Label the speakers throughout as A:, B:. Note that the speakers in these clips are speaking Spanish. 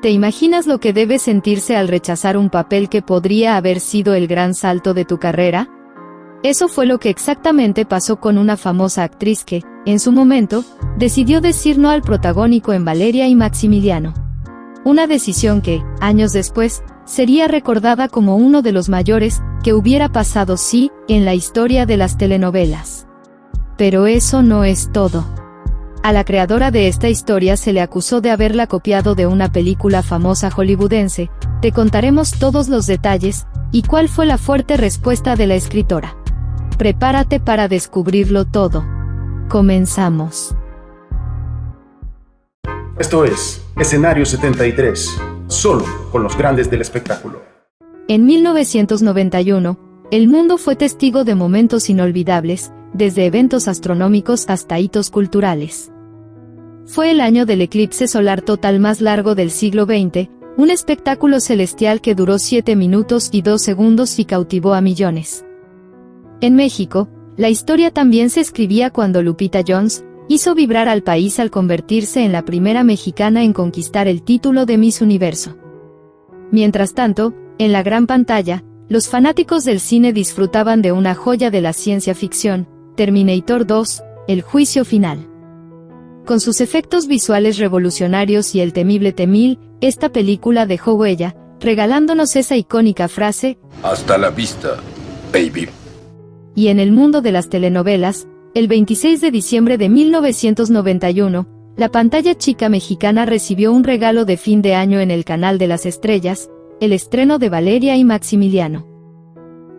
A: ¿Te imaginas lo que debe sentirse al rechazar un papel que podría haber sido el gran salto de tu carrera? Eso fue lo que exactamente pasó con una famosa actriz que, en su momento, decidió decir no al protagónico en Valeria y Maximiliano. Una decisión que, años después, sería recordada como uno de los mayores que hubiera pasado en la historia de las telenovelas. Pero eso no es todo. A la creadora de esta historia se le acusó de haberla copiado de una película famosa hollywoodense. Te contaremos todos los detalles y cuál fue la fuerte respuesta de la escritora. Prepárate para descubrirlo todo. Comenzamos.
B: Esto es Escenario 73, solo con los grandes del espectáculo.
A: En 1991, el mundo fue testigo de momentos inolvidables, desde eventos astronómicos hasta hitos culturales. Fue el año del eclipse solar total más largo del siglo XX, un espectáculo celestial que duró 7 minutos y 2 segundos y cautivó a millones. En México, la historia también se escribía cuando Lupita Jones hizo vibrar al país al convertirse en la primera mexicana en conquistar el título de Miss Universo. Mientras tanto, en la gran pantalla, los fanáticos del cine disfrutaban de una joya de la ciencia ficción, Terminator 2, El Juicio Final. Con sus efectos visuales revolucionarios y el temible T-1000, esta película dejó huella, regalándonos esa icónica frase:
C: "Hasta la vista, baby".
A: Y en el mundo de las telenovelas, el 26 de diciembre de 1991, la pantalla chica mexicana recibió un regalo de fin de año en el Canal de las Estrellas, el estreno de Valeria y Maximiliano.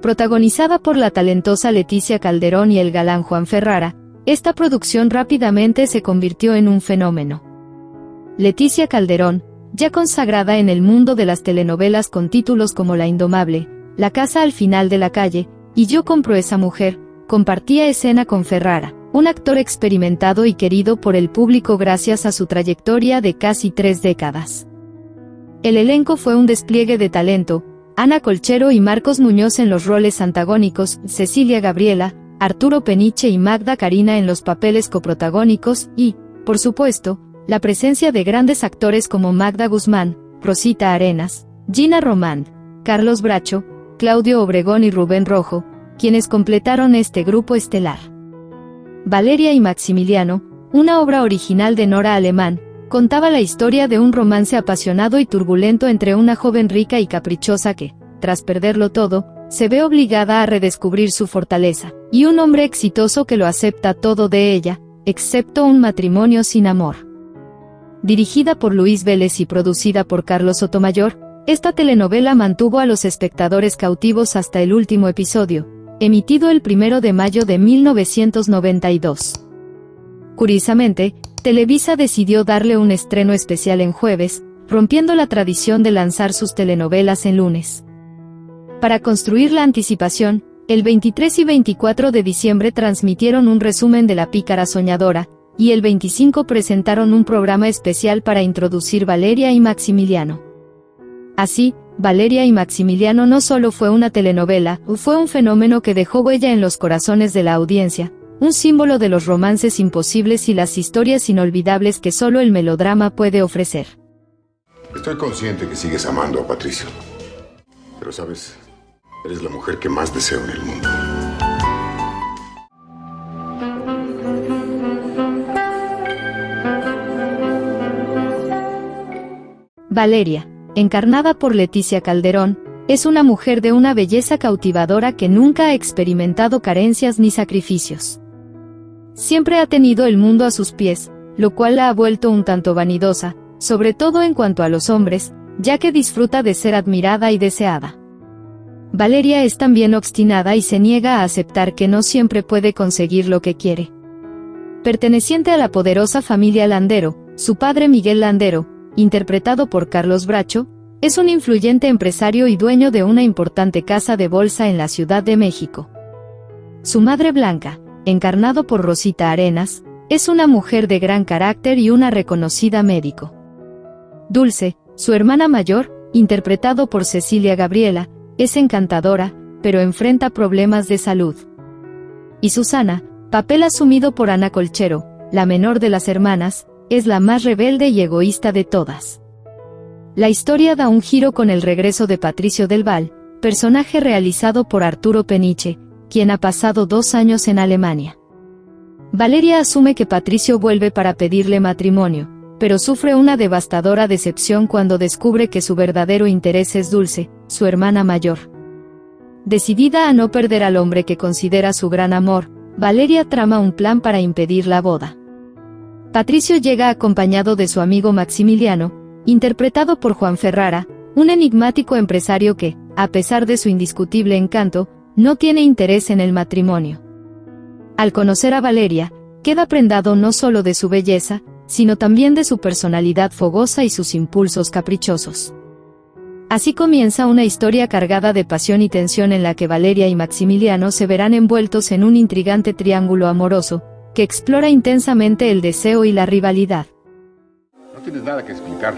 A: Protagonizada por la talentosa Leticia Calderón y el galán Juan Ferrara, esta producción rápidamente se convirtió en un fenómeno. Leticia Calderón, ya consagrada en el mundo de las telenovelas con títulos como La Indomable, La Casa al Final de la Calle, y Yo compro esa mujer, compartía escena con Ferrara, un actor experimentado y querido por el público gracias a su trayectoria de casi 3 décadas. El elenco fue un despliegue de talento: Ana Colchero y Marcos Muñoz en los roles antagónicos, Cecilia Gabriela, Arturo Peniche y Magda Karina en los papeles coprotagónicos y, por supuesto, la presencia de grandes actores como Magda Guzmán, Rosita Arenas, Gina Román, Carlos Bracho, Claudio Obregón y Rubén Rojo, quienes completaron este grupo estelar. Valeria y Maximiliano, una obra original de Nora Alemán, contaba la historia de un romance apasionado y turbulento entre una joven rica y caprichosa que, tras perderlo todo, se ve obligada a redescubrir su fortaleza, y un hombre exitoso que lo acepta todo de ella, excepto un matrimonio sin amor. Dirigida por Luis Vélez y producida por Carlos Sotomayor, esta telenovela mantuvo a los espectadores cautivos hasta el último episodio, emitido el 1 de mayo de 1992. Curiosamente, Televisa decidió darle un estreno especial en jueves, rompiendo la tradición de lanzar sus telenovelas en lunes. Para construir la anticipación, el 23 y 24 de diciembre transmitieron un resumen de La Pícara Soñadora, y el 25 presentaron un programa especial para introducir Valeria y Maximiliano. Así, Valeria y Maximiliano no solo fue una telenovela, fue un fenómeno que dejó huella en los corazones de la audiencia, un símbolo de los romances imposibles y las historias inolvidables que solo el melodrama puede ofrecer.
C: Estoy consciente que sigues amando a Patricio. Pero sabes, eres la mujer que más deseo en el mundo.
A: Valeria, encarnada por Leticia Calderón, es una mujer de una belleza cautivadora que nunca ha experimentado carencias ni sacrificios. Siempre ha tenido el mundo a sus pies, lo cual la ha vuelto un tanto vanidosa, sobre todo en cuanto a los hombres, ya que disfruta de ser admirada y deseada. Valeria es también obstinada y se niega a aceptar que no siempre puede conseguir lo que quiere. Perteneciente a la poderosa familia Landero, su padre Miguel Landero, interpretado por Carlos Bracho, es un influyente empresario y dueño de una importante casa de bolsa en la Ciudad de México. Su madre Blanca, encarnado por Rosita Arenas, es una mujer de gran carácter y una reconocida médico. Dulce, su hermana mayor, interpretado por Cecilia Gabriela, es encantadora, pero enfrenta problemas de salud. Y Susana, papel asumido por Ana Colchero, la menor de las hermanas, es la más rebelde y egoísta de todas. La historia da un giro con el regreso de Patricio del Val, personaje realizado por Arturo Peniche, quien ha pasado 2 años en Alemania. Valeria asume que Patricio vuelve para pedirle matrimonio, pero sufre una devastadora decepción cuando descubre que su verdadero interés es Dulce, su hermana mayor. Decidida a no perder al hombre que considera su gran amor, Valeria trama un plan para impedir la boda. Patricio llega acompañado de su amigo Maximiliano, interpretado por Juan Ferrara, un enigmático empresario que, a pesar de su indiscutible encanto, no tiene interés en el matrimonio. Al conocer a Valeria, queda prendado no solo de su belleza, sino también de su personalidad fogosa y sus impulsos caprichosos. Así comienza una historia cargada de pasión y tensión en la que Valeria y Maximiliano se verán envueltos en un intrigante triángulo amoroso, que explora intensamente el deseo y la rivalidad.
C: No tienes nada que explicar.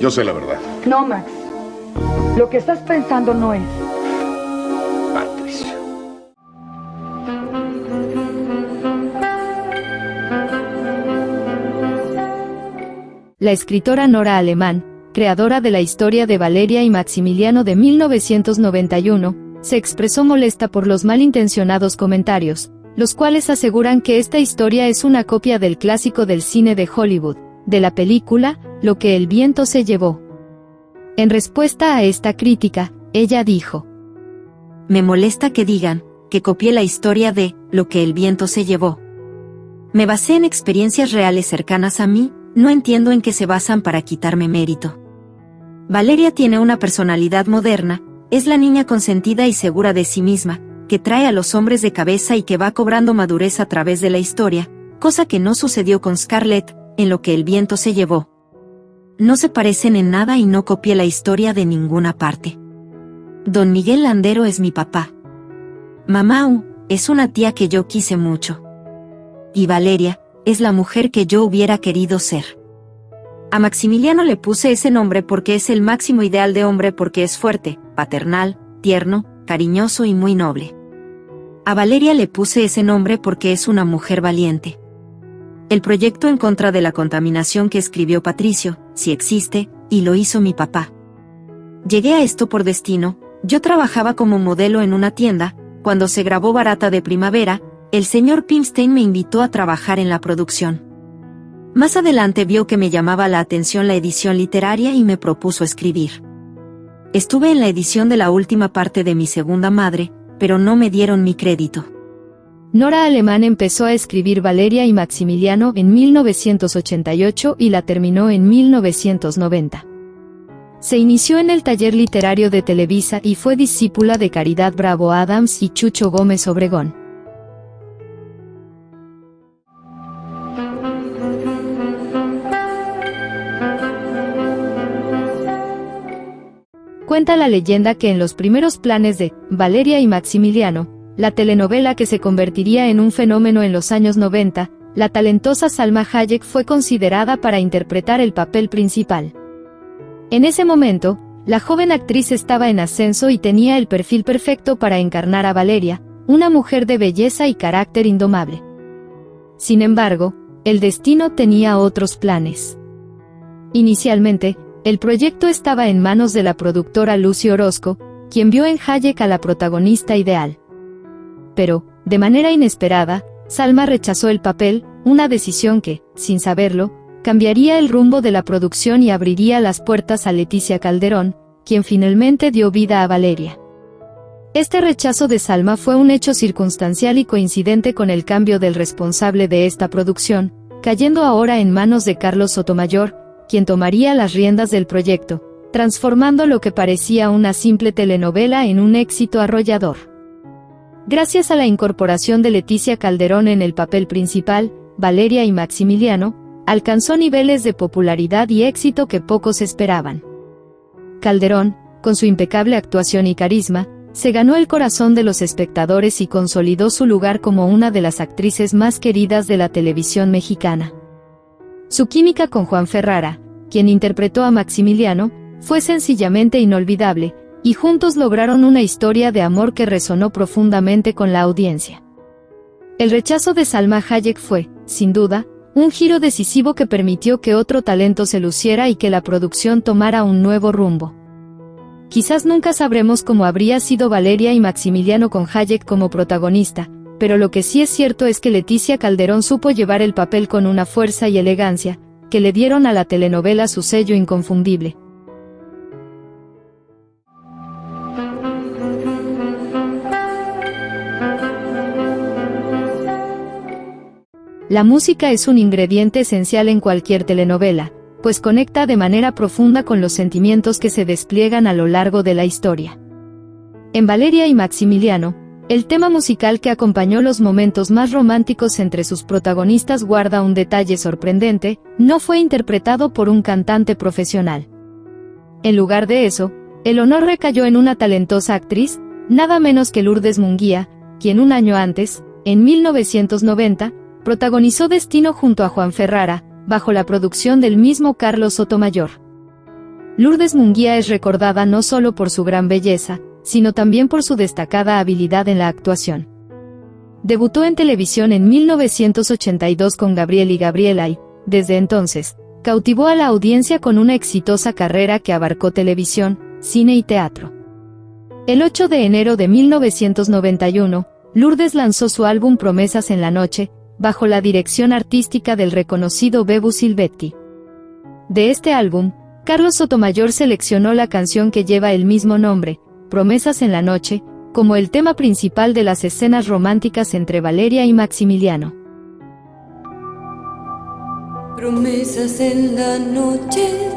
C: Yo sé la verdad.
D: No, Max. Lo que estás pensando no es.
C: Patricio.
A: La escritora Nora Alemán, creadora de la historia de Valeria y Maximiliano de 1991, se expresó molesta por los malintencionados comentarios, los cuales aseguran que esta historia es una copia del clásico del cine de Hollywood, de la película Lo que el viento se llevó. En respuesta a esta crítica, ella dijo:
E: Me molesta que digan que copié la historia de Lo que el viento se llevó. Me basé en experiencias reales cercanas a mí, no entiendo en qué se basan para quitarme mérito. Valeria tiene una personalidad moderna, es la niña consentida y segura de sí misma, que trae a los hombres de cabeza y que va cobrando madurez a través de la historia, cosa que no sucedió con Scarlett, en Lo que el viento se llevó. No se parecen en nada y no copié la historia de ninguna parte. Don Miguel Landero es mi papá. Mamá es una tía que yo quise mucho. Y Valeria es la mujer que yo hubiera querido ser. A Maximiliano le puse ese nombre porque es el máximo ideal de hombre, porque es fuerte, paternal, tierno, cariñoso y muy noble. A Valeria le puse ese nombre porque es una mujer valiente. El proyecto en contra de la contaminación que escribió Patricio, sí existe, y lo hizo mi papá. Llegué a esto por destino. Yo trabajaba como modelo en una tienda. Cuando se grabó Barata de Primavera, el señor Pimstein me invitó a trabajar en la producción. Más adelante vio que me llamaba la atención la edición literaria y me propuso escribir. Estuve en la edición de la última parte de Mi segunda madre, pero no me dieron mi crédito.
A: Nora Alemán empezó a escribir Valeria y Maximiliano en 1988 y la terminó en 1990. Se inició en el taller literario de Televisa y fue discípula de Caridad Bravo Adams y Chucho Gómez Obregón. Cuenta la leyenda que en los primeros planes de Valeria y Maximiliano, la telenovela que se convertiría en un fenómeno en los años 90, la talentosa Salma Hayek fue considerada para interpretar el papel principal. En ese momento, la joven actriz estaba en ascenso y tenía el perfil perfecto para encarnar a Valeria, una mujer de belleza y carácter indomable. Sin embargo, el destino tenía otros planes. Inicialmente, el proyecto estaba en manos de la productora Lucy Orozco, quien vio en Hayek a la protagonista ideal. Pero, de manera inesperada, Salma rechazó el papel, una decisión que, sin saberlo, cambiaría el rumbo de la producción y abriría las puertas a Leticia Calderón, quien finalmente dio vida a Valeria. Este rechazo de Salma fue un hecho circunstancial y coincidente con el cambio del responsable de esta producción, cayendo ahora en manos de Carlos Sotomayor, quien tomaría las riendas del proyecto, transformando lo que parecía una simple telenovela en un éxito arrollador. Gracias a la incorporación de Leticia Calderón en el papel principal, Valeria y Maximiliano alcanzó niveles de popularidad y éxito que pocos esperaban. Calderón, con su impecable actuación y carisma, se ganó el corazón de los espectadores y consolidó su lugar como una de las actrices más queridas de la televisión mexicana. Su química con Juan Ferrara, quien interpretó a Maximiliano, fue sencillamente inolvidable, y juntos lograron una historia de amor que resonó profundamente con la audiencia. El rechazo de Salma Hayek fue, sin duda, un giro decisivo que permitió que otro talento se luciera y que la producción tomara un nuevo rumbo. Quizás nunca sabremos cómo habría sido Valeria y Maximiliano con Hayek como protagonista, pero lo que sí es cierto es que Leticia Calderón supo llevar el papel con una fuerza y elegancia, que le dieron a la telenovela su sello inconfundible. La música es un ingrediente esencial en cualquier telenovela, pues conecta de manera profunda con los sentimientos que se despliegan a lo largo de la historia. En Valeria y Maximiliano, el tema musical que acompañó los momentos más románticos entre sus protagonistas guarda un detalle sorprendente: no fue interpretado por un cantante profesional. En lugar de eso, el honor recayó en una talentosa actriz, nada menos que Lourdes Munguía, quien un año antes, en 1990, protagonizó Destino junto a Juan Ferrara, bajo la producción del mismo Carlos Sotomayor. Lourdes Munguía es recordada no solo por su gran belleza, sino también por su destacada habilidad en la actuación. Debutó en televisión en 1982 con Gabriel y Gabriela y, desde entonces, cautivó a la audiencia con una exitosa carrera que abarcó televisión, cine y teatro. El 8 de enero de 1991, Lourdes lanzó su álbum Promesas en la Noche, bajo la dirección artística del reconocido Bebu Silvetti. De este álbum, Carlos Sotomayor seleccionó la canción que lleva el mismo nombre, Promesas en la Noche, como el tema principal de las escenas románticas entre Valeria y Maximiliano.
F: Promesas en la noche,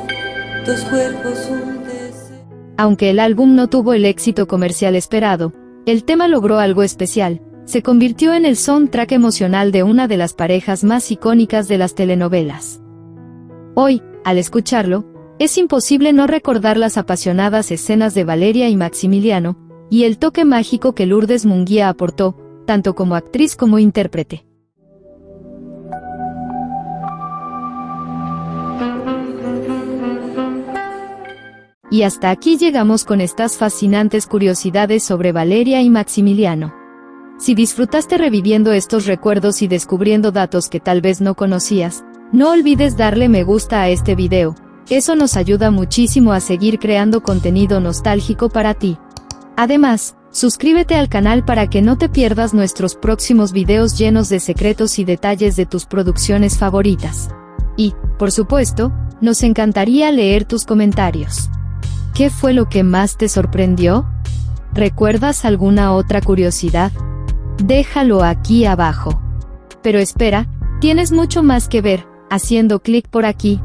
F: dos cuerpos, un deseo.
A: Aunque el álbum no tuvo el éxito comercial esperado, el tema logró algo especial: se convirtió en el soundtrack emocional de una de las parejas más icónicas de las telenovelas. Hoy, al escucharlo, es imposible no recordar las apasionadas escenas de Valeria y Maximiliano, y el toque mágico que Lourdes Munguía aportó, tanto como actriz como intérprete. Y hasta aquí llegamos con estas fascinantes curiosidades sobre Valeria y Maximiliano. Si disfrutaste reviviendo estos recuerdos y descubriendo datos que tal vez no conocías, no olvides darle me gusta a este video, eso nos ayuda muchísimo a seguir creando contenido nostálgico para ti. Además, suscríbete al canal para que no te pierdas nuestros próximos videos llenos de secretos y detalles de tus producciones favoritas. Y, por supuesto, nos encantaría leer tus comentarios. ¿Qué fue lo que más te sorprendió? ¿Recuerdas alguna otra curiosidad? Déjalo aquí abajo. Pero espera, tienes mucho más que ver. Haciendo clic por aquí,